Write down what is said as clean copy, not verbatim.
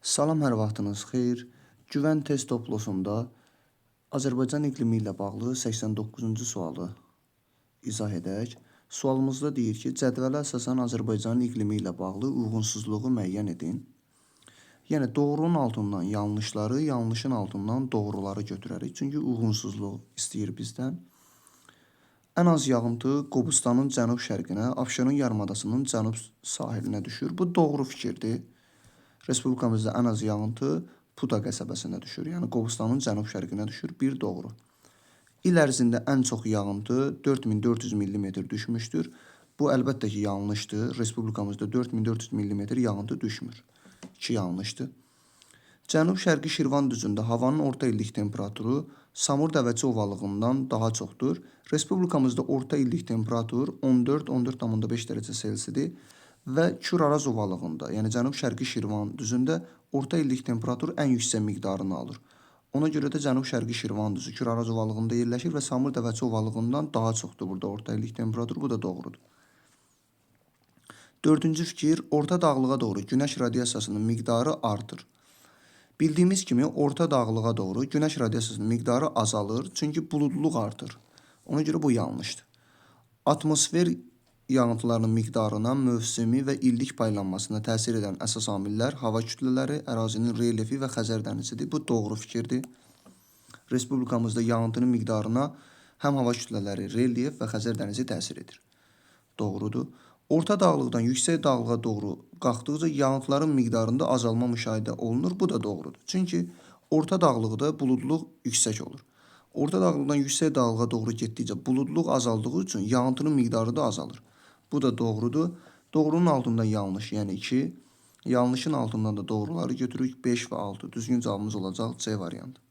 Salam, hər vaxtınız xeyir. Güvən test toplosunda Azərbaycan iqlimi ilə bağlı 89-cu sualı izah edək. Sualımızda deyir ki, cədvələ əsasən Azərbaycanın iqlimi ilə bağlı uyğunsuzluğu müəyyən edin. Yəni, doğrunun altından yanlışları, yanlışın altından doğruları götürərik. Çünki uyğunsuzluq istəyir bizdən. Ən az yağıntı Qobustanın cənub-şərqinə, Abşeron yarımadasının cənub sahilinə düşür. Bu doğru fikirdir. Respublikamızda ən az yağıntı Puta qəsəbəsinə düşür. Yəni, Qobustanın cənub-şərqinə düşür. Bir doğru. İl ərzində ən çox yağıntı 4400 mm düşmüşdür. Bu, əlbəttə ki, yanlışdır. Respublikamızda 4400 mm yağıntı düşmür. 2 yanlışdır. Cənub-şərqi Şirvan düzündə havanın orta illik temperaturu Samur Dəvəçi ovalığından daha çoxdur. Respublikamızda orta illik temperatur 14-14,5 dərəcə Selsidir və Kür-Araz ovalığında, yəni Cənub-şərqi Şirvan düzündə orta illik temperatur ən yüksək miqdarını alır. Ona görə də Cənub-şərqi Şirvan düzü Kür-Araz ovalığında yerləşir və Samur Dəvəçi ovalığından daha çoxdur burada orta illik temperatur. Bu da doğrudur. Dördüncü fikir, orta dağlığa doğru günəş radiasiyasının miqdarı artır. Bildiyimiz kimi, orta dağlığa doğru günəş radiasiyasının miqdarı azalır, çünki buludluq artır. Ona görə bu yanlışdır. Atmosfer yağıntılarının miqdarına, mövsümi və illik paylanmasına təsir edən əsas amillər hava kütlələri, ərazinin relyefi və Xəzər dənizidir. Bu doğru fikirdir. Respublikamızda yağıntının miqdarına həm hava kütlələri, relyef və Xəzər dənizi təsir edir. Doğrudur. Orta dağlıqdan yüksək dağlığa doğru qalxdıqca yağıntıların miqdarında azalma müşahidə olunur. Bu da doğrudur. Çünki orta dağlıqda buludluq yüksək olur. Orta dağlıqdan yüksək dağlığa doğru getdikcə buludluq azaldığı üçün yağıntının miqdarı da azalır. Bu da doğrudur. Doğrunun altında yanlış, yəni 2. Yanlışın altından da doğruları götürürük 5 və 6. Düzgün cavabımız olacaq C variantı.